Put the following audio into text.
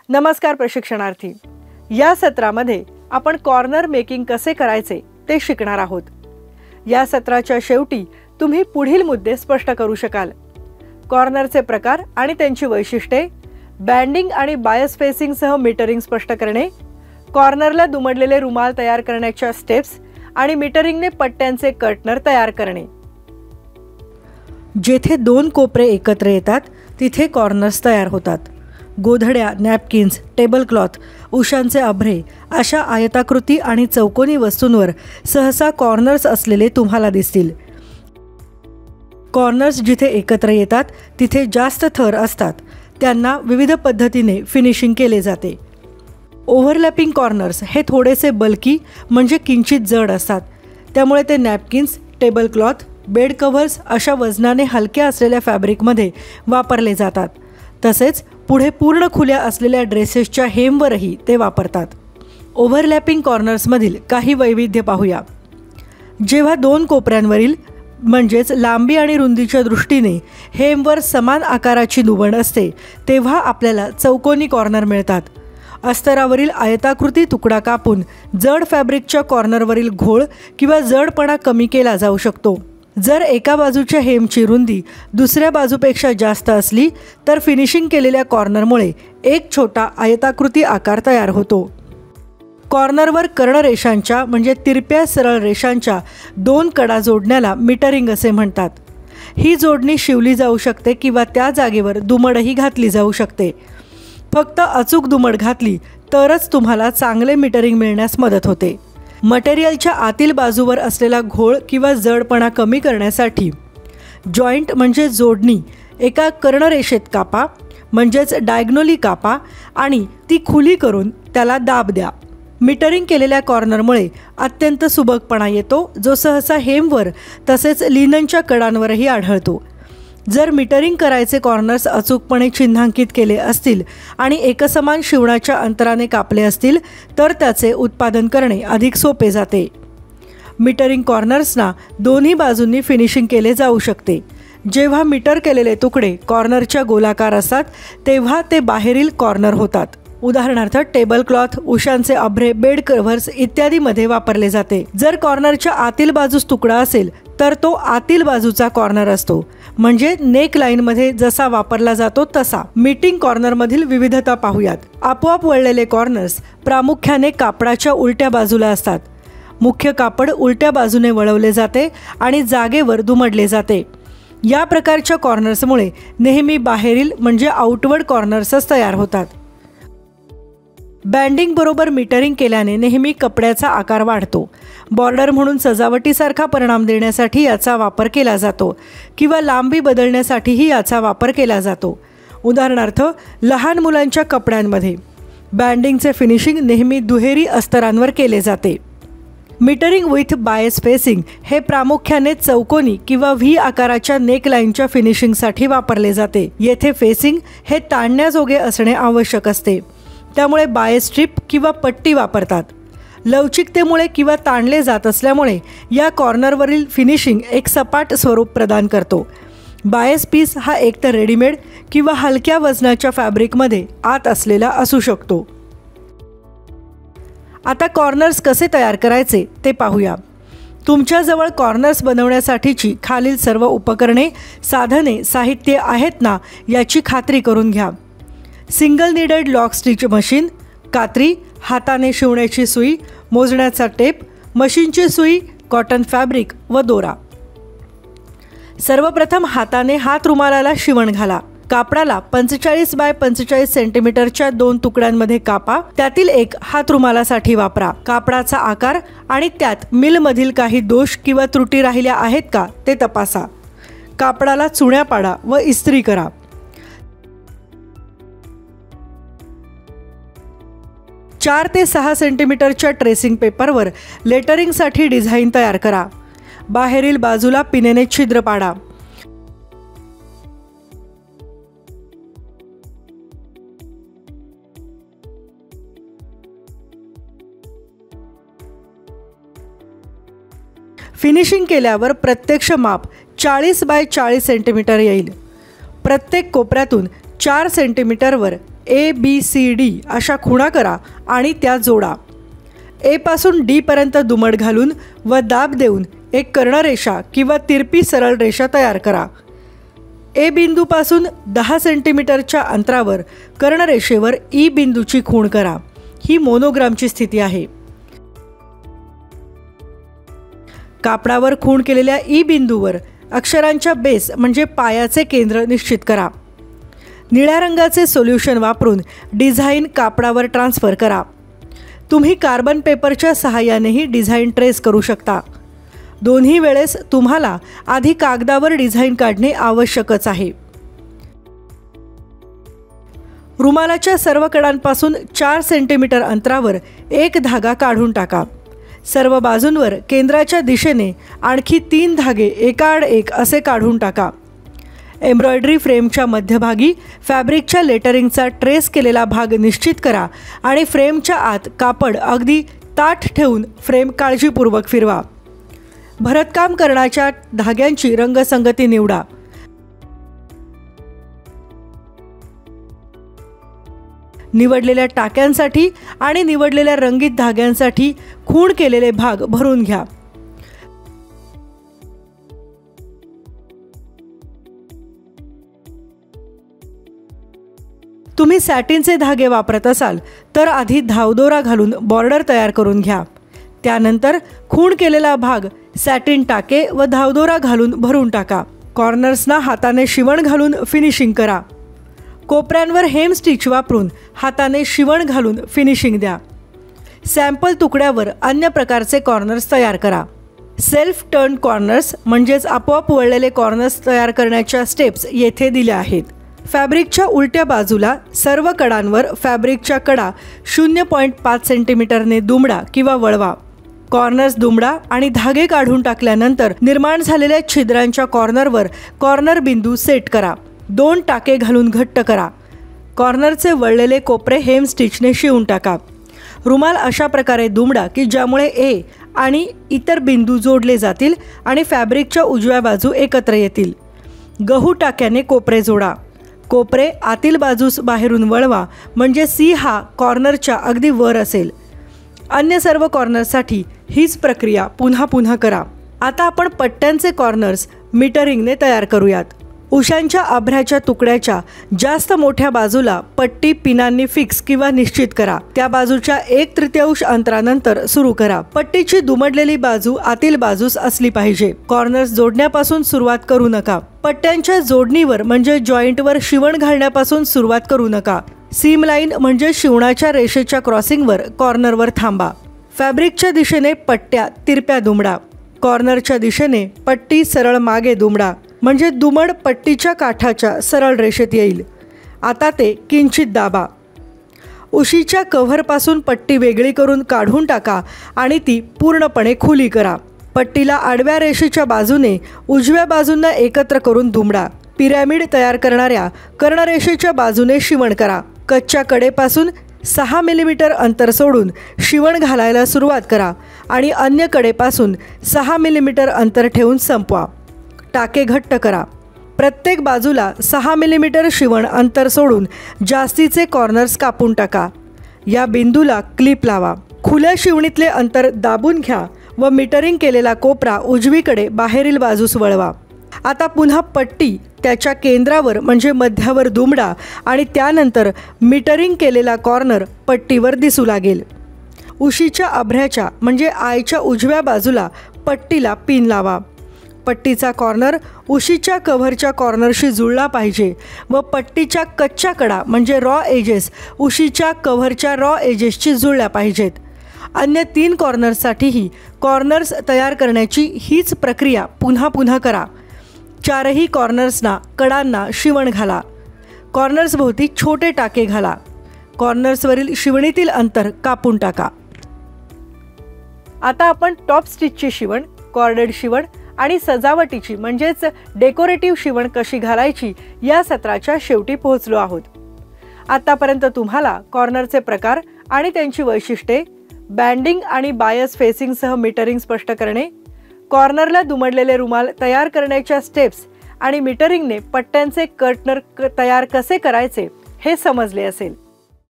नमस्कार प्रशिक्षणार्थी। या सत्रामध्ये आपण कॉर्नर मेकिंग कसे करायचे ते शिकणार आहोत। या सत्राच्या शेवटी तुम्ही पुढील मुद्दे स्पष्ट करू शकाल। कॉर्नरचे प्रकार आणि त्यांची वैशिष्ट्ये, बँडिंग आणि बायस फेसिंग सह मीटरिंग स्पष्ट करणे, कॉर्नरला दुमडलेले रुमाल तयार करण्याच्या स्टेप्स आणि मीटरिंगने पट्ट्यांचे कर्टनर तयार करणे। जेथे दोन कोपरे एकत्र येतात तिथे कॉर्नर्स तयार होतात। गोधड्या, नॅपकिन्स, टेबल क्लॉथ, उशांचे अभ्रे अशा आयताकृती आणि चौकोनी वस्तूंवर सहसा कॉर्नर्स असलेले तुम्हाला दिसतील। कॉर्नर्स जिथे एकत्र येतात तिथे जास्त थर असतात, त्यांना विविध पद्धतीने फिनिशिंग केले जाते। ओव्हरलॅपिंग कॉर्नर्स हे थोडेसे बल्की म्हणजे किंचित जड असतात, त्यामुळे ते napkins, table cloth, bed covers अशा वजनाने हलक्या असलेल्या फॅब्रिकमध्ये वापरले जातात। तसेच पुढे पूर्ण खुल्या असलेल्या ड्रेसेसच्या हेमवरही ते वापरतात। ओव्हरलॅपिंग कॉर्नर्समधील काही वैविध्य पाहूया। जेव्हा दोन कोपऱ्यांवरील म्हणजेच लांबी आणि रुंदीच्या दृष्टीने हेमवर समान आकाराची दुमड असते तेव्हा आपल्याला चौकोनी कॉर्नर मिळतात। अस्तरावरील आयताकृती तुकडा कापून जड फॅब्रिकच्या कॉर्नरवरील घोळ किंवा जडपणा कमी केला जाऊ शकतो। जर एका बाजूच्या हेमची रुंदी दुसऱ्या बाजूपेक्षा जास्त असली तर फिनिशिंग केलेल्या कॉर्नरमुळे एक छोटा आयताकृती आकार तयार होतो। कॉर्नरवर कर्णरेषांच्या म्हणजे तिरप्या सरळ रेषांच्या दोन कडा जोडण्याला मीटरिंग असे म्हणतात। ही जोडणी शिवली जाऊ शकते किंवा त्या जागेवर दुमडही घातली जाऊ शकते। फक्त अचूक दुमड घातली तरच तुम्हाला चांगले मीटरिंग मिळण्यास मदत होते। मटेरियलच्या आतील बाजूवर असलेला घोळ किंवा जडपणा कमी करण्यासाठी जॉईंट म्हणजे जोडणी एका कर्णरेषेत कापा म्हणजेच डायगोनली कापा आणि ती खुली करून त्याला दाब द्या। मीटरिंग केलेल्या कॉर्नरमुळे अत्यंत सुबकपणा येतो, जो सहसा हेमवर तसेच लिननच्या कडांवरही आढळतो। जर मीटरिंग करायचे कॉर्नर्स अचूकपणे चिन्हांकित केले असतील आणि एकसमान शिवणाच्या अंतराने कापले असतील तर त्याचे उत्पादन करणे अधिक सोपे जाते। मीटरिंग कॉर्नर्सना दोन्ही बाजूंनी फिनिशिंग केले जाऊ शकते। जेव्हा मीटर केलेले तुकडे कॉर्नरच्या गोलाकार असतात तेव्हा ते बाहेरील कॉर्नर होतात। उदाहरणार्थ टेबल क्लॉथ, उशांचे अभ्रे, बेड कव्हर्स इत्यादीमध्ये वापरले जाते। जर कॉर्नरच्या आतील बाजूस तुकडा असेल तर तो आतील बाजूचा कॉर्नर असतो, म्हणजे नेक लाईनमध्ये जसा वापरला जातो तसा। मीटिंग कॉर्नरमधील विविधता पाहूयात। आपोआप वळलेले कॉर्नर्स प्रामुख्याने कापडाच्या उलट्या बाजूला असतात। मुख्य कापड उलट्या बाजूने वळवले जाते आणि जागेवर दुमडले जाते। या प्रकारच्या कॉर्नर्समुळे नेहमी बाहेरील म्हणजे आउटवर्ड कॉर्नर्सच तयार होतात। बँडिंग बरोबर मीटरिंग केल्याने नेहमी कपड्याचा आकार वाढतो। बॉर्डर म्हणून सजावटीसारखा परिणाम देण्यासाठी याचा वापर केला जातो किंवा लांबी बदलण्यासाठीही याचा वापर केला जातो। उदाहरणार्थ लहान मुलांच्या कपड्यांमध्ये बँडिंगचे फिनिशिंग नेहमी दुहेरी अस्तरांवर केले जाते। मीटरिंग विथ बायस फेसिंग हे प्रामुख्याने चौकोनी किंवा व्ही आकाराच्या नेकलाईनच्या फिनिशिंगसाठी वापरले जाते। येथे फेसिंग हे ताणण्याजोगे असणे आवश्यक असते, त्यामुळे बायस स्ट्रिप किंवा पट्टी वापरतात। लवचिकतेमुळे किंवा ताणले जात असल्यामुळे या कॉर्नरवरील फिनिशिंग एक सपाट स्वरूप प्रदान करतो। बायस पीस हा एकतर रेडीमेड किंवा हलक्या वजनाच्या फॅब्रिकमध्ये आत असलेला असू शकतो। आता कॉर्नर्स कसे तयार करायचे ते पाहूया। तुमच्याजवळ कॉर्नर्स बनवण्यासाठीची खालील सर्व उपकरणे, साधने, साहित्य आहेत ना याची खात्री करून घ्या। Single needed lock stitch machine, कात्री, हाताने शिवण्याची सुई, मोजण्याचा टेप, मशीनची सुई, कॉटन फॅब्रिक व दोरा। सर्वप्रथम हाताने हात रुमालाला शिवण घाला। कापडाला 45 बाय 45 सेंटीमीटरच्या दोन तुकड्यांमध्ये कापा। त्यातील एक हात रुमालासाठी वापरा। कापडाचा आकार आणि त्यात मिलमधील काही दोष किंवा त्रुटी राहिल्या आहेत का ते तपासा। कापडाला चुण्या पाडा व इस्त्री करा। 4 ते 6 सेंटीमीटरच्या ट्रेसिंग पेपरवर लेटरिंगसाठी डिझाईन तयार करा। बाहेरील बाजूला पिनेने छिद्र पाडा। फिनिशिंग केल्यावर प्रत्यक्ष माप 40 बाय 40 सेंटीमीटर येईल। प्रत्येक कोपऱ्यातून 4 सेंटीमीटरवर ABCD अशा खुणा करा आणि त्या जोडा. A पासून D पर्यंत दुमड घालून व दाब देऊन एक कर्णरेषा किंवा तिरपी सरळ रेषा तयार करा. A बिंदूपासून 10 सेंटीमीटरच्या अंतरावर कर्णरेषेवर E बिंदूची खूण करा. ही मोनोग्रामची स्थिती आहे. कापडावर खूण केलेल्या E बिंदूवर अक्षरांच्या बेस म्हणजे पायाचे केंद्र निश्चित करा. निळ्या रंगाचे सोल्युशन वापरून डिझाईन कापडावर ट्रान्सफर करा. तुम्ही कार्बन पेपरच्या सहाय्यानेही डिझाईन ट्रेस करू शकता. दोन्ही वेळेस तुम्हाला आधी कागदावर डिझाईन काढणे आवश्यकच आहे. रुमालाच्या सर्व कडांपासून 4 सेंटीमीटर अंतरावर एक धागा काढून टाका. सर्व बाजूंवर केंद्राच्या दिशेने आणखी 3 धागे एकाआड एक असे काढून टाका. एम्ब्रॉयडरी फ्रेमच्या मध्यभागी फॅब्रिकच्या लेटरिंगचा ट्रेस केलेला भाग निश्चित करा आणि फ्रेमच्या आत कापड अगदी ताठ ठेवून फ्रेम काळजीपूर्वक फिरवा. भरतकाम करण्याच्या धाग्यांची रंगसंगती निवडा. निवडलेल्या टाक्यांसाठी आणि निवडलेल्या रंगीत धाग्यांसाठी खूण केलेले भाग भरून घ्या. तुम्ही सॅटिनचे धागे वापरत असाल तर आधी धावदोरा घालून बॉर्डर तयार करून घ्या. त्यानंतर खूण केलेला भाग सॅटिन टाके व धावदोरा घालून भरून टाका. कॉर्नर्सना हाताने शिवण घालून फिनिशिंग करा. कोपऱ्यांवर हेम स्टिच वापरून हाताने शिवण घालून फिनिशिंग द्या. सॅम्पल तुकड्यावर अन्य प्रकारचे कॉर्नर्स तयार करा. सेल्फ टर्न कॉर्नर्स म्हणजेच आपोआप वळलेले कॉर्नर्स तयार करण्याच्या स्टेप्स येथे दिल्या आहेत. फॅब्रिकच्या उलट्या बाजूला सर्व कडांवर फॅब्रिकच्या कडा 0.5 सेंटीमीटरने दुमडा किंवा वळवा. कॉर्नर्स दुमडा आणि धागे काढून टाकल्यानंतर निर्माण झालेल्या छिद्रांच्या कॉर्नरवर कॉर्नर बिंदू सेट करा. 2 टाके घालून घट्ट करा. कॉर्नरचे वळलेले कोपरे हेम स्टिचने शिवून टाका. रुमाल अशा प्रकारे दुमडा की ज्यामुळे A आणि इतर बिंदू जोडले जातील आणि फॅब्रिकच्या उजव्या बाजू एकत्र येतील. गहू टाक्याने कोपरे जोडा. कोपरे आतील बाजूस बाहेरून वळवा म्हणजे C हा कॉर्नरच्या अगदी वर असेल. अन्य सर्व कॉर्नरसाठी हीच प्रक्रिया पुन्हा पुन्हा करा. आता आपण पट्ट्यांचे कॉर्नर्स मीटरिंगने तयार करूयात. उशांच्या आभ्राच्या तुकड्याच्या जास्त मोठ्या बाजूला पट्टी पिनांनी फिक्स किंवा निश्चित करा. त्या बाजूच्या 1/3 अंतरानंतर सुरू करा. पट्टीची दुमडलेली बाजू आतील बाजूस असली पाहिजे. कॉर्नर्स जोडण्यापासून सुरुवात करू नका. पट्ट्यांच्या जोडणीवर म्हणजे जॉईंटवर शिवण घालण्यापासून सुरुवात करू नका. सीम लाईन म्हणजे शिवणाच्या रेषेच्या क्रॉसिंगवर कॉर्नरवर थांबा. फॅब्रिकच्या दिशेने पट्ट्या तिरप्या दुमडा. कॉर्नरच्या दिशेने पट्टी सरळ मागे दुमडा म्हणजे दुमड पट्टीच्या काठाच्या सरळ रेषेत येईल. आता ते किंचित दाबा. उशीच्या कव्हरपासून पट्टी वेगळी करून काढून टाका आणि ती पूर्णपणे खुली करा. पट्टीला आडव्या रेषेच्या बाजूने उजव्या बाजूंना एकत्र करून दुमडा. पिरॅमिड तयार करणाऱ्या कर्णरेषेच्या बाजूने शिवण करा. कच्च्या कडेपासून 6 मिलीमीटर अंतर सोडून शिवण घालायला सुरुवात करा आणि अन्य कडेपासून 6 मिलीमीटर अंतर ठेवून संपवा. टाके घट्ट करा. प्रत्येक बाजूला 6 मिलीमीटर शिवण अंतर सोडून जास्तीचे कॉर्नर्स कापून टाका. या बिंदूला क्लिप लावा. खुल्या शिवणीतले अंतर दाबून घ्या व मीटरिंग केलेला कोपरा उजवीकडे बाहेरील बाजूस वळवा. आता पुन्हा पट्टी त्याच्या केंद्रावर म्हणजे मध्यावर दुमडा आणि त्यानंतर मीटरिंग केलेला कॉर्नर पट्टीवर दिसू लागेल. उशीच्या आभ्र्याच्या म्हणजे आयच्या उजव्या बाजूला पट्टीला पिन लावा. पट्टीचा कॉर्नर उशीच्या कव्हरच्या कॉर्नरशी जुळला पाहिजे व पट्टीच्या कच्च्या कडा म्हणजे रॉ एजेस उशीच्या कव्हरच्या रॉ एजेसशी जुळल्या पाहिजेत. अन्य 3 कॉर्नर्ससाठीही कॉर्नर्स तयार करण्याची हीच प्रक्रिया पुन्हा पुन्हा करा. 4ही कॉर्नर्सना कडांना शिवण घाला. कॉर्नर्सभोवती छोटे टाके घाला. कॉर्नर्सवरील शिवणीतील अंतर कापून टाका. आता आपण टॉप स्टिचची शिवण, कॉर्डेड शिवण आणि सजावटीची म्हणजेच डेकोरेटिव्ह शिवण कशी घालायची या सत्राच्या शेवटी पोहोचलो आहोत. आतापर्यंत तुम्हाला कॉर्नरचे प्रकार आणि त्यांची वैशिष्ट्ये, बँडिंग आणि बायस फेसिंगसह मीटरिंग स्पष्ट करणे, कॉर्नरला दुमडलेले रुमाल तयार करण्याच्या स्टेप्स आणि मीटरिंगने पट्ट्यांचे कर्टनर तयार कसे करायचे हे समजले असेल.